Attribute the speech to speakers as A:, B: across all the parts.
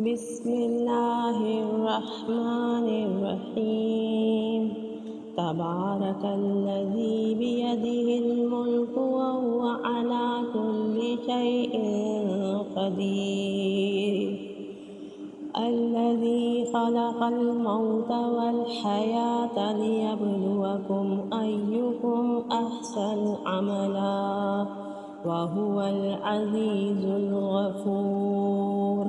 A: बिस्मिल्लाहिर्रहमानिर्रहीम। तबारकल्लज़ी बियदिहिल मुल्कु व हुवा अला कुल्लि शैइन क़दीर। अल्लज़ी ख़लक़ल मौता वल हयाता लियब्लुवकुम अय्युकुम अहसनु अमला व हुवल अज़ीज़ुल गफ़ूर।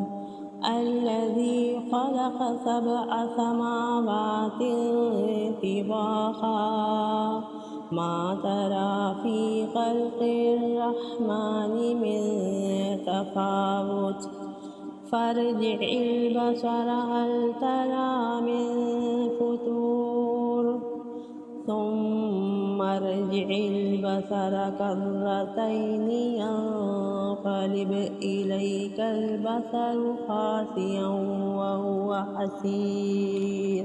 A: अल्लज़ी ख़लक़ सबअ समावातिन तिबाक़ा मा तरा फ़ी ख़ल्क़िर रहमानि मिन तफ़ावुत फ़र्जि'ल बसर हल तरा मिन फ़ुतूर सुम्मा अर्जि'ल बसर कर्रतैनि यंक़लिब इलैकल बसरु ख़ासिअन व हुवा हसीर।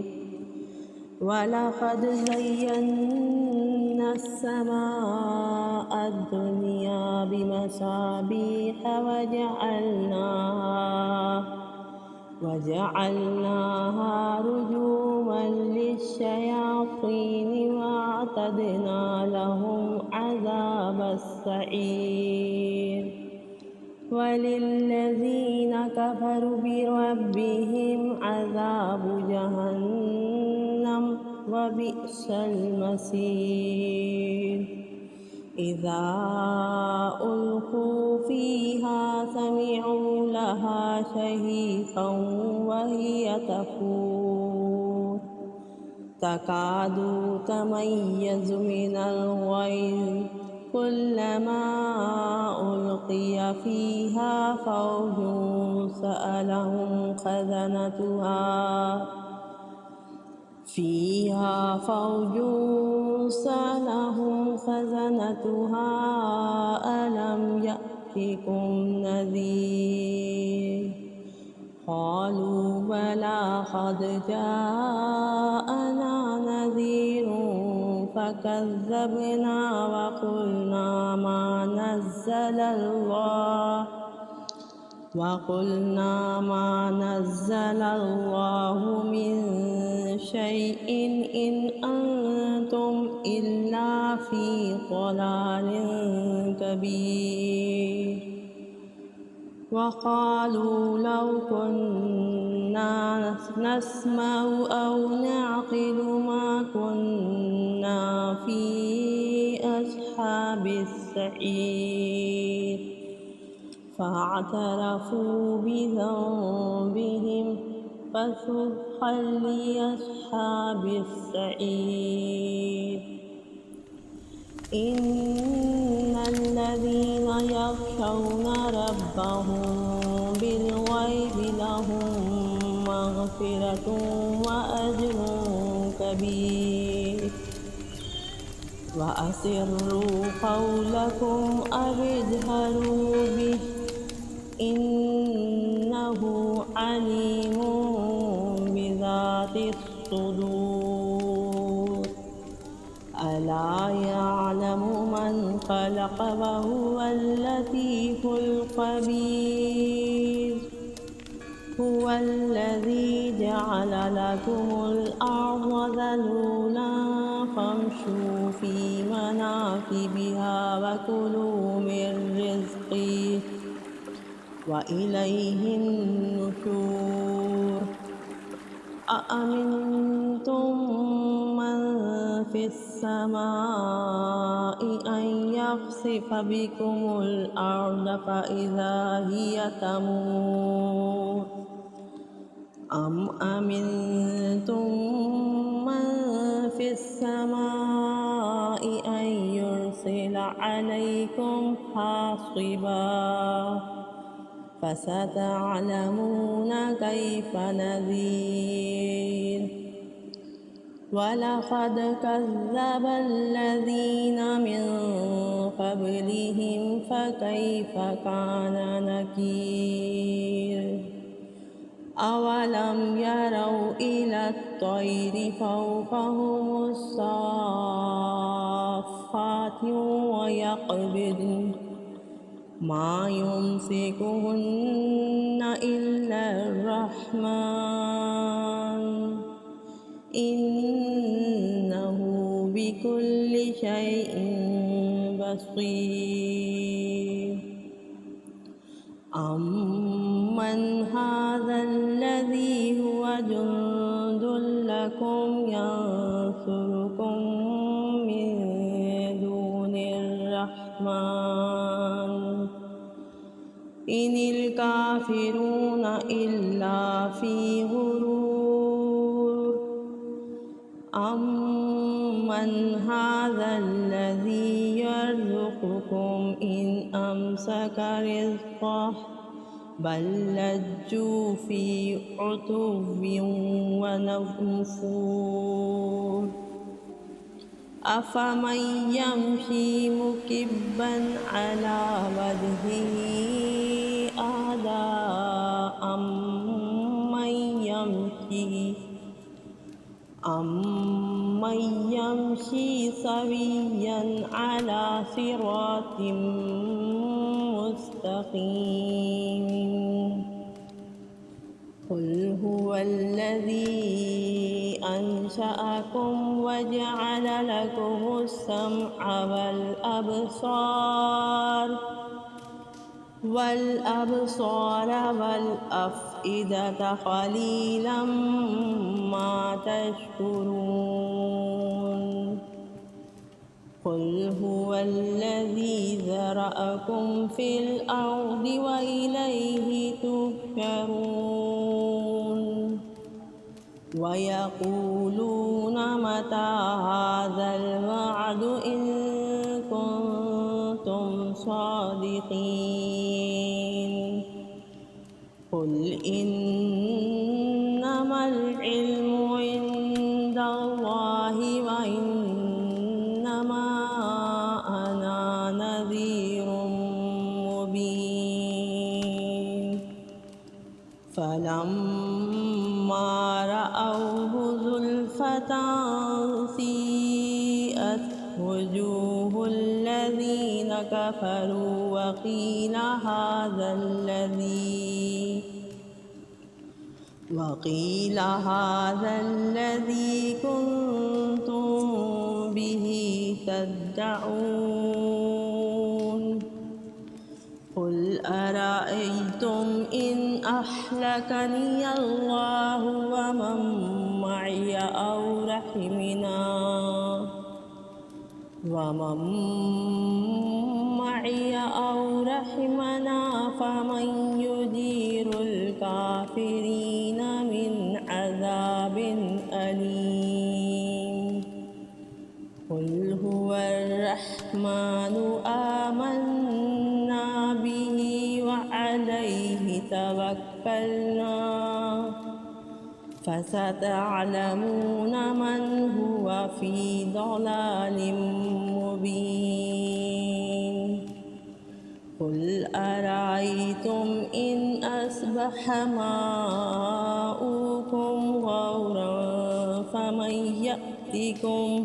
A: वलक़द ज़य्यन्नास समाअद दुनिया बिमसाबीह वजअलनाहा रुजूमन लिश्शयातीन वअअतदना लहुम अज़ाबस सईर। वलिल्लज़ीन कफ़रू बिरब्बिहिम अज़ाबु जहन्नम वबिअसल मसीर। इज़ा उल्क़ू फ़ीहा समिअू लहा शहीक़न वहिय तफ़ूर तकादु तमय्यज़ु मिनल ग़ैज़ कुल्लमा उल्क़िय फ़ीहा फ़ौजुन सअलहुम ख़ज़नतुहा अलम यअतिकुम नज़ीर। क़ालू बला क़द जाअना नज़ीरुन फ़कज़्ज़बना वक़ुलना मा नज़्ज़लल्लाहु मिन शैइन इन अंतुम इल्ला फ़ी ज़लालिन कबीर। वक़ालू लौ कुन्ना नस्मअु औ नअक़िलु मा कुन्ना फ़ी अस्हाबिस सईर। फ़अतरफ़ू बिज़ंबिहिम फ़सुह्क़न लिअस्हाबिस सईर। इन्नल्लज़ीन यख़शौना रब्बहुम बिलग़ैबि लहुम मग़फ़िरतुन व अज्रुन कबीर। वअसिर्रू क़ौलकुम अव इजहरू बिही इन्नहु अलीमुन बिज़ातिस सुदूर। अला यअलमु मन ख़लक़ व हुवल लतीफ़ुल ख़बीर। हुवल्लज़ी जअल लकुमुल अर्ज़ ज़लूलन फ़म्शू फ़ी मनाकिबिहा व कुलू मिन रिज़्क़िही व इलैहिन नुशूर। अअमिनतुम मन फ़िस समाइ अन यख़सिफ़ बिकुमुल अर्ज़ फ़इज़ा हिय तमूर। अम अमिनतुम मन फ़िस समाइ अन युरसिल अलैकुम हासिबा फ़सतअलमून कैफ़ नज़ीर। वलक़द कज़्ज़बल्लज़ीन मिन क़ब्लिहिम फ़कैफ़ कान नकीर। अवलम यरौ इलत तैरि फ़ौक़हुमुस साफ़्फ़ाति वयक़बिद्न मा युम्सिकुहुन्ना इल्ला الرحمن إنه بكل شيء بصير أمن هذا الذي هو جند لكم ينصركم من دون الرحمن إن الكافرون إلا في غرور أمن هذا الذي يرزقكم إن أمسك رزقه بل لجوا في عتو ونفور أفمن يمشي مكبا على وجهه أهدى أمن يمشي سويا على صراط مستقيم قل هو الذي أنشأكم وجعل لكم السمع والأبصار والأفئدة قليلا ما تشكرون قل هو الذي ذرأكم في الأرض وإليه تحشرون ويقولون متى هذا الوعد إن كنتم صادقين قل إنما العلم عند الله وإنما أنا نذير مبين فلما رأوه زلفة سيئت وجوه الذين كفروا وقيل هذا الذي كنتم به تدعون قل أرأيتم إن أهلكني الله ومن معي أو رحمنا فمن يجير الكافرين من عذاب أليم قل هو الرحمن آمنا به وعليه توكلنا فستعلمون من هو في ضلال مبين قل أرأيتم إن أصبح ماؤكم غورا فمن يأتيكم